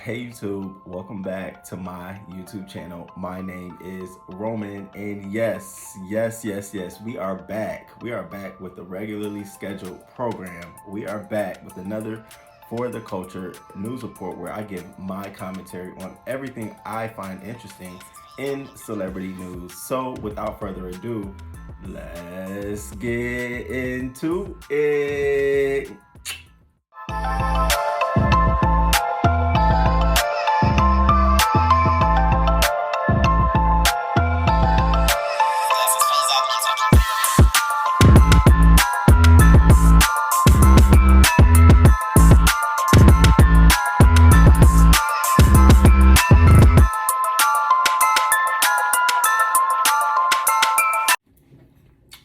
Hey YouTube, welcome back to my YouTube channel. My name is Roman, and yes, we are back. We are back with the regularly scheduled program. We are back with another For the Culture news report where I give my commentary on everything I find interesting in celebrity news. So without further ado, let's get into it.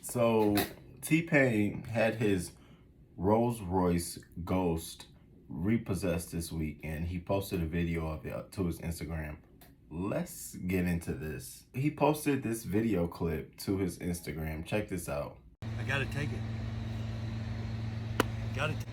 So T-Pain had his Rolls Royce Ghost repossessed this week, and he posted a video of it to his Instagram. Let's get into this. He posted this video clip to his Instagram. Check this out. I gotta take it. Gotta take it.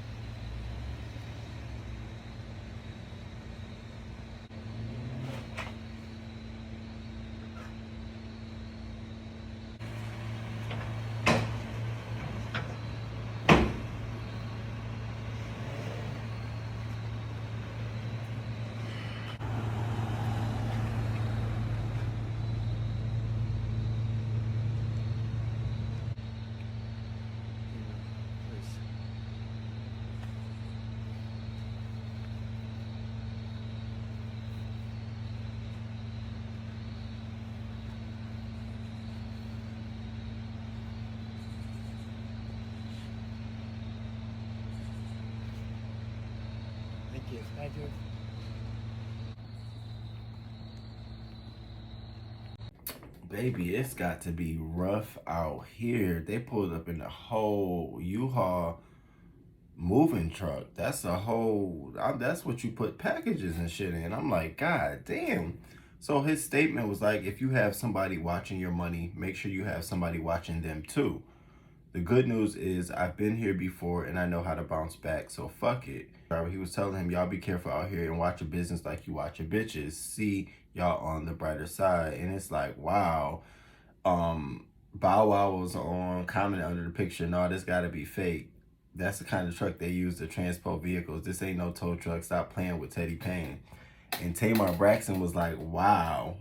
Thank you. Baby, it's got to be rough out here. They pulled up in a whole U-Haul moving truck. That's that's what you put packages and shit in. I'm like, God damn. So his statement was like, if you have somebody watching your money, make sure you have somebody watching them too. The good news is I've been here before and I know how to bounce back, so fuck it. He was telling him, y'all be careful out here and watch your business like you watch your bitches. See y'all on the brighter side. And it's like, wow. Bow Wow was on comment under the picture, no, this gotta be fake. That's the kind of truck they use to transport vehicles. This ain't no tow truck. Stop playing with Teddy Payne. And Tamar Braxton was like, wow.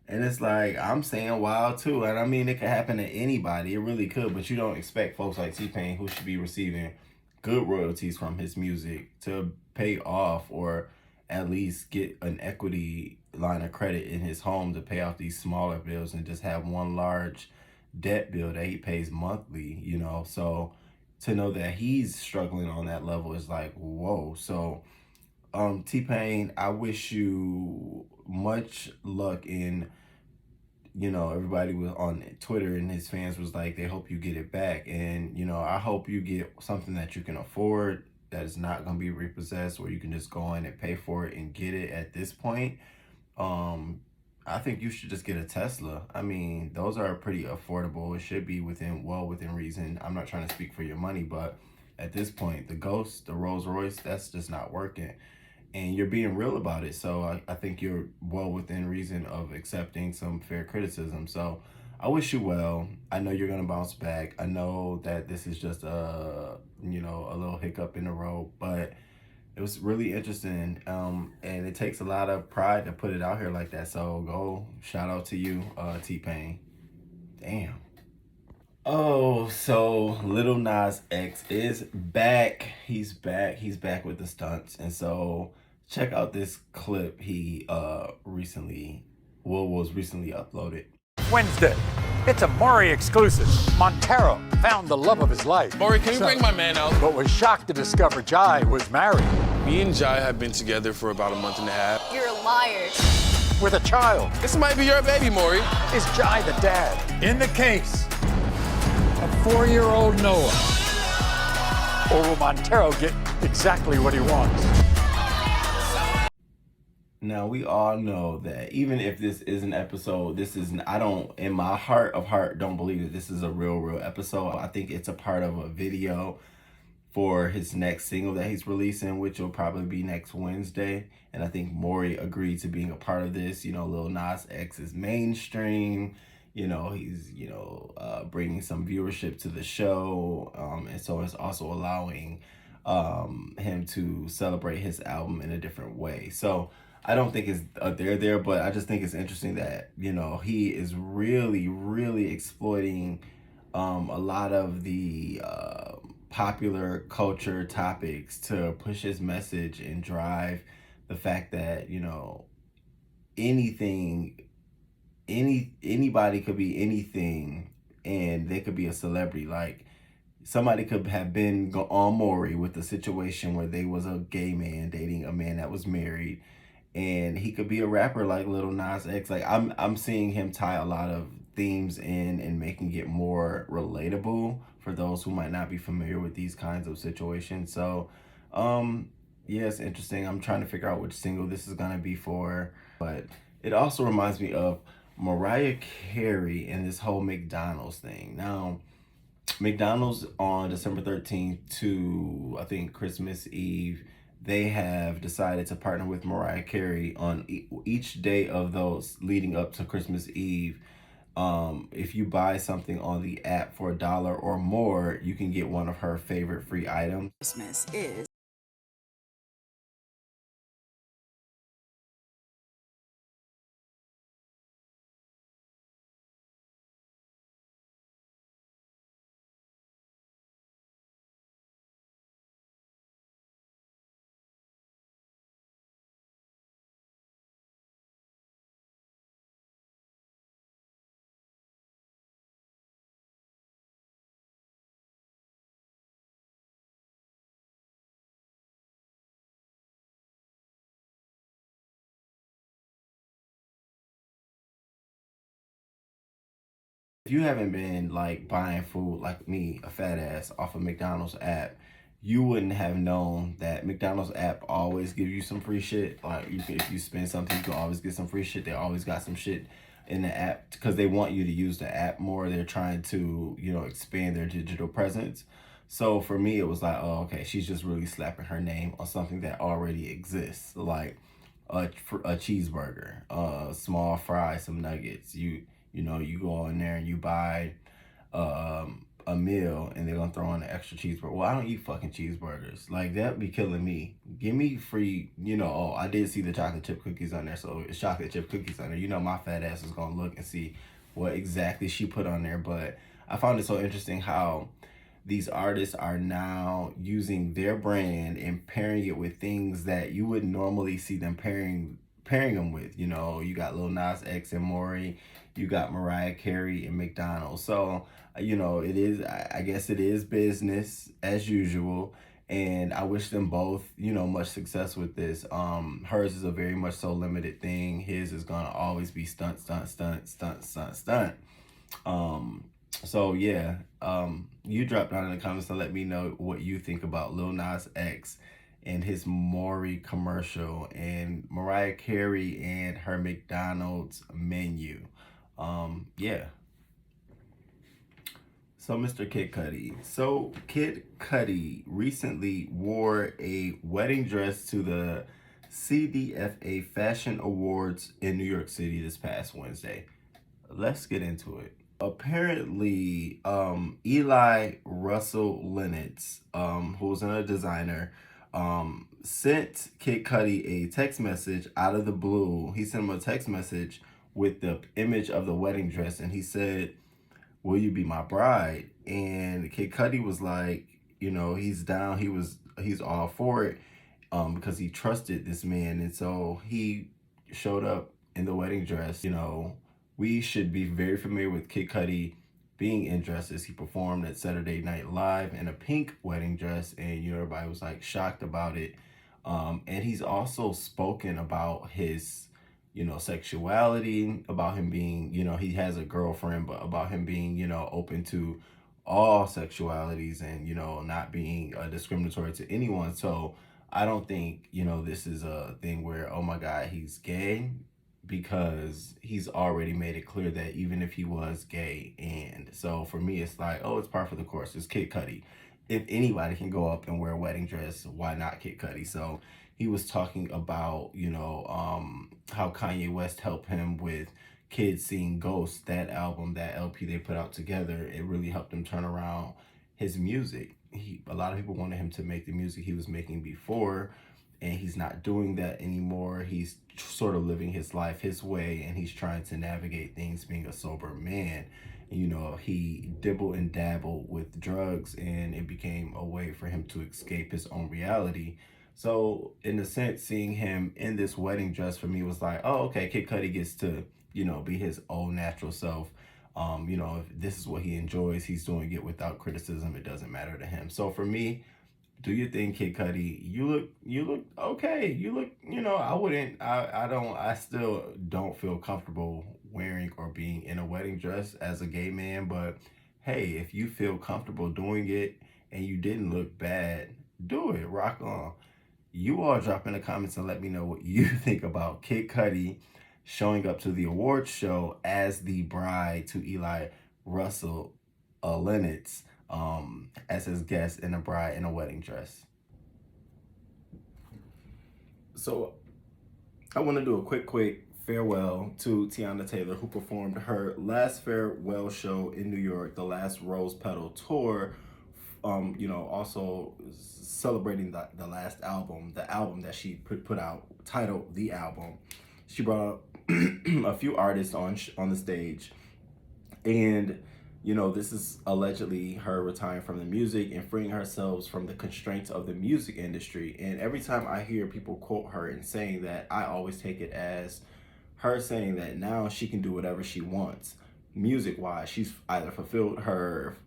And it's like, I'm saying wow too. And I mean, it could happen to anybody. It really could. But you don't expect folks like T-Pain, who should be receiving good royalties from his music, to pay off or at least get an equity line of credit in his home to pay off these smaller bills and just have one large debt bill that he pays monthly, you know? So to know that he's struggling on that level is like, whoa. So T-Pain, I wish you much luck in, you know, everybody was on Twitter and his fans was like, they hope you get it back. And, you know, I hope you get something that you can afford, that is not going to be repossessed, where you can just go in and pay for it and get it at this point. I think you should just get a Tesla. I mean, those are pretty affordable. It should be within reason. I'm not trying to speak for your money, but at this point, the Ghost, the Rolls Royce, that's just not working. And you're being real about it. So I think you're well within reason of accepting some fair criticism. So I wish you well. I know you're going to bounce back. I know that this is just a little hiccup in the road, but it was really interesting. And it takes a lot of pride to put it out here like that. So go, shout out to you, T-Pain. Damn. Oh, so Lil Nas X is back. He's back. He's back with the stunts. And so check out this clip he was recently uploaded. Wednesday. It's a Maury exclusive. Montero found the love of his life. Maury, can you bring my man out? But was shocked to discover Jai was married. Me and Jai have been together for about a month and a half. You're a liar. With a child. This might be your baby, Maury. Is Jai the dad? In the case of 4-year-old Noah. Or will Montero get exactly what he wants? Now, we all know that even if this is an episode, I don't, in my heart of heart, don't believe that this is a real episode. I think it's a part of a video for his next single that he's releasing, which will probably be next Wednesday. And I think Maury agreed to being a part of this. You know, Lil Nas X is mainstream. You know, he's, bringing some viewership to the show. And so it's also allowing him to celebrate his album in a different way. So I don't think it's there, but I just think it's interesting that, he is really, really exploiting a lot of the popular culture topics to push his message and drive the fact that, anybody could be anything and they could be a celebrity. Like, somebody could have been on Maury with a situation where they was a gay man dating a man that was married, and he could be a rapper like Lil Nas X. Like, I'm seeing him tie a lot of themes in and making it more relatable for those who might not be familiar with these kinds of situations. So yeah, it's interesting. I'm trying to figure out which single this is gonna be for, but it also reminds me of Mariah Carey and this whole McDonald's thing. Now, McDonald's on December 13th to, I think, Christmas Eve, they have decided to partner with Mariah Carey on each day of those leading up to Christmas Eve. If you buy something on the app for $1 or more, you can get one of her favorite free items. Christmas is If you haven't been like buying food like me, a fat ass, off of McDonald's app, you wouldn't have known that McDonald's app always gives you some free shit. Like, if you spend something, you can always get some free shit. They always got some shit in the app because they want you to use the app more. They're trying to, expand their digital presence. So for me, it was like, oh, okay, she's just really slapping her name on something that already exists, like a cheeseburger, small fries, some nuggets. You go in there and you buy a meal and they're gonna throw in an extra cheeseburger. Well, I don't eat fucking cheeseburgers. Like, that be killing me. Give me free, oh, I did see the chocolate chip cookies on there, so it's chocolate chip cookies on there. My fat ass is gonna look and see what exactly she put on there. But I found it so interesting how these artists are now using their brand and pairing it with things that you wouldn't normally see them pairing them with. You got Lil Nas X and Maury, you got Mariah Carey and McDonald's. So, it is, I guess it is business as usual. And I wish them both, much success with this. Hers is a very much so limited thing. His is gonna always be stunt, stunt, stunt, stunt, stunt, stunt. So yeah, you drop down in the comments and let me know what you think about Lil Nas X and his Maury commercial and Mariah Carey and her McDonald's menu. Yeah. So Mr. Kid Cudi. So Kid Cudi recently wore a wedding dress to the CDFA Fashion Awards in New York City this past Wednesday. Let's get into it. Apparently, Eli Russell Lennox, who's a designer, sent Kid Cudi a text message out of the blue. He sent him a text message with the image of the wedding dress, and he said, "Will you be my bride?" And Kid Cudi was like, he's down. He's all for it, because he trusted this man, and so he showed up in the wedding dress. We should be very familiar with Kid Cudi being in dresses. He performed at Saturday Night Live in a pink wedding dress, and everybody was like shocked about it. And he's also spoken about his, sexuality, about him being, he has a girlfriend, but about him being, open to all sexualities and, not being discriminatory to anyone. So I don't think, this is a thing where, oh my God, he's gay, because he's already made it clear that even if he was gay. And so for me, it's like, oh, it's par for the course. It's Kid Cudi. if anybody can go up and wear a wedding dress, why not Kid Cudi? So he was talking about, how Kanye West helped him with Kids Seeing Ghosts, that album, that LP they put out together. It really helped him turn around his music. A lot of people wanted him to make the music he was making before, and he's not doing that anymore. He's sort of living his life his way, and he's trying to navigate things being a sober man. He dibbled and dabbled with drugs, and it became a way for him to escape his own reality. So in a sense, seeing him in this wedding dress for me was like, oh, okay, Kid Cudi gets to, be his own natural self. If this is what he enjoys, he's doing it without criticism. It doesn't matter to him. So for me, do your thing, Kid Cudi. You look okay. You look, I still don't feel comfortable wearing or being in a wedding dress as a gay man. But hey, if you feel comfortable doing it and you didn't look bad, do it. Rock on. You all drop in the comments and let me know what you think about Kid Cudi showing up to the awards show as the bride to Eli Russell Lennox, as his guest and a bride in a wedding dress. So I want to do a quick farewell to Teyana Taylor, who performed her last farewell show in New York, the last Rose Petal tour. Also celebrating the last album, the album that she put out, titled The Album. She brought up a few artists on the stage, and this is allegedly her retiring from the music and freeing herself from the constraints of the music industry. And every time I hear people quote her and saying that, I always take it as her saying that now she can do whatever she wants. Music-wise, she's either fulfilled her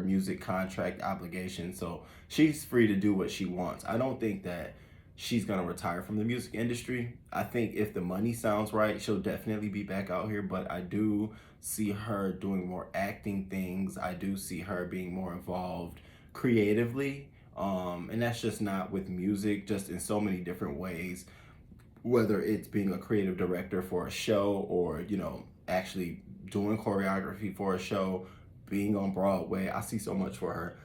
music contract obligation, so she's free to do what she wants. I don't think that she's gonna retire from the music industry. I think if the money sounds right, she'll definitely be back out here, but I do see her doing more acting things. I do see her being more involved creatively, and that's just not with music, just in so many different ways, whether it's being a creative director for a show or actually doing choreography for a show, being on Broadway. I see so much for her.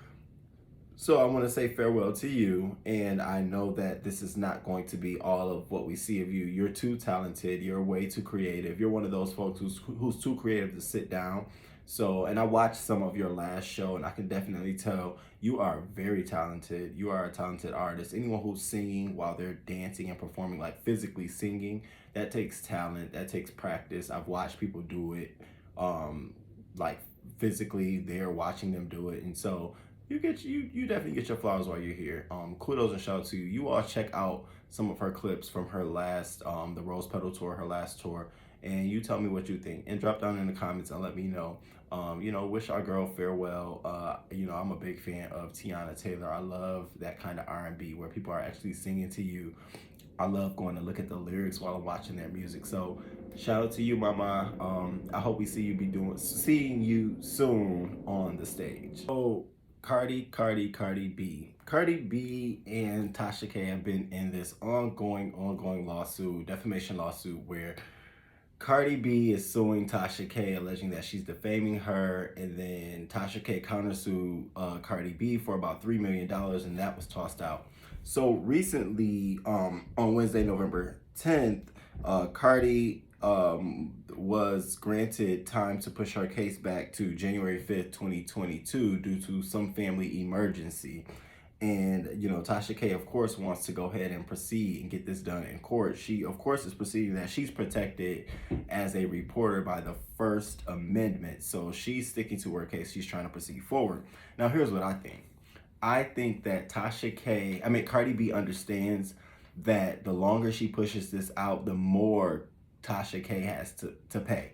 So I want to say farewell to you, and I know that this is not going to be all of what we see of you. You're too talented. You're way too creative. You're one of those folks who's too creative to sit down. So, and I watched some of your last show, and I can definitely tell you are very talented. You are a talented artist. Anyone who's singing while they're dancing and performing, like physically singing, that takes talent. That takes practice. I've watched people do it, like physically. They're watching them do it, and so you definitely get your flowers while you're here. Kudos and shout out to you. You all check out some of her clips from her last, the Rose Petal tour, her last tour, and you tell me what you think. And drop down in the comments and let me know. Wish our girl farewell. I'm a big fan of Teyana Taylor. I love that kind of R&B where people are actually singing to you. I love going to look at the lyrics while I'm watching their music. So shout out to you, mama. I hope we seeing you soon on the stage. So Cardi B. Cardi B and Tasha K have been in this ongoing lawsuit, defamation lawsuit, where Cardi B is suing Tasha K, alleging that she's defaming her, and then Tasha K countersued Cardi B for about $3 million, and that was tossed out. So recently, on Wednesday, November 10th, Cardi was granted time to push her case back to January 5th, 2022 due to some family emergency. And, Tasha K, of course, wants to go ahead and proceed and get this done in court. She, of course, is proceeding that she's protected as a reporter by the First Amendment. So she's sticking to her case. She's trying to proceed forward. Now, here's what I think. I think that Cardi B understands that the longer she pushes this out, the more Tasha K has to pay.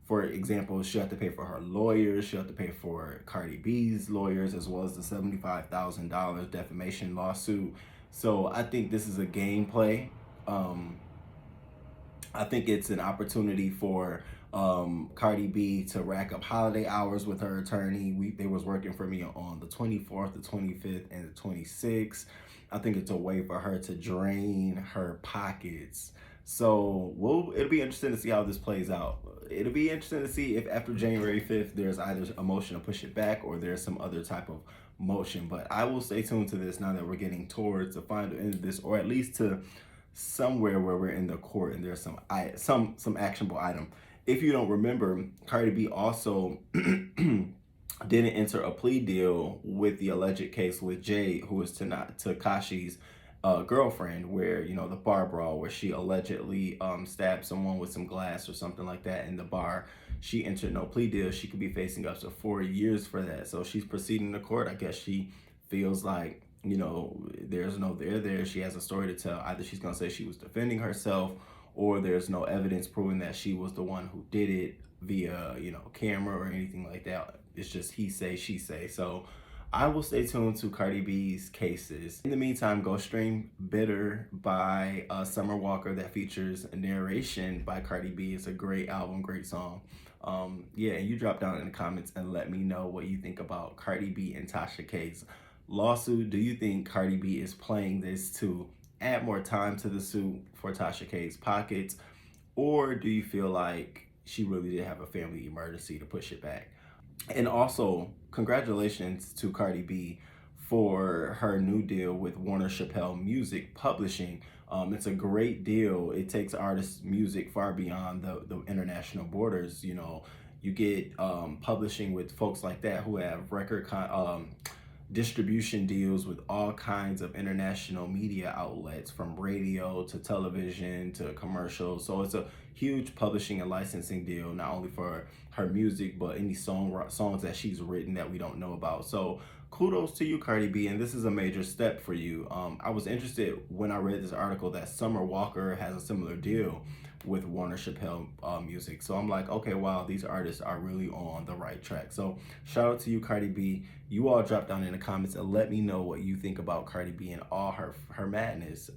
For example, she'll have to pay for her lawyers, she'll have to pay for Cardi B's lawyers, as well as the $75,000 defamation lawsuit. So I think this is a game play. I think it's an opportunity for Cardi B to rack up holiday hours with her attorney. They was working for me on the 24th, the 25th, and the 26th. I think it's a way for her to drain her pockets. So it'll be interesting to see how this plays out. It'll be interesting to see if after January 5th, there's either a motion to push it back or there's some other type of motion. But I will stay tuned to this now that we're getting towards the final end of this, or at least to somewhere where we're in the court and there's some actionable item. If you don't remember, Cardi B also didn't enter a plea deal with the alleged case with Jay, who is Tekashi's girlfriend, where, you know, the bar brawl where she allegedly stabbed someone with some glass or something like that in the bar. She entered no plea deal. She could be facing up to 4 years for that. So she's proceeding to court. I guess she feels like, you know, there's no there. She has a story to tell. Either she's gonna say she was defending herself, or there's no evidence proving that she was the one who did it via, you know, camera or anything like that. It's just he say, she say. So I will stay tuned to Cardi B's cases. In the meantime, go stream Bitter by Summer Walker that features a narration by Cardi B. It's a great album, great song. Yeah, and you drop down in the comments and let me know what you think about Cardi B and Tasha K's lawsuit. Do you think Cardi B is playing this to add more time to the suit for Tasha K's pockets? Or do you feel like she really did have a family emergency to push it back? And also, congratulations to Cardi B for her new deal with Warner Chappell Music Publishing. It's a great deal. It takes artists' music far beyond the international borders. You know, you get publishing with folks like that who have record distribution deals with all kinds of international media outlets, from radio to television to commercials. So it's a huge publishing and licensing deal, not only for her music, but any songs that she's written that we don't know about. So kudos to you, Cardi B, and this is a major step for you. I was interested when I read this article that Summer Walker has a similar deal with Warner Chappell Music. So I'm like, okay, wow, these artists are really on the right track. So shout out to you, Cardi B. You all drop down in the comments and let me know what you think about Cardi B and all her madness.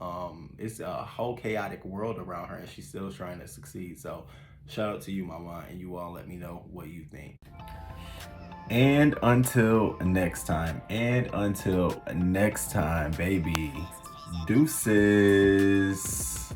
It's a whole chaotic world around her, and she's still trying to succeed. So shout out to you, mama, and you all let me know what you think. And until next time, baby, deuces.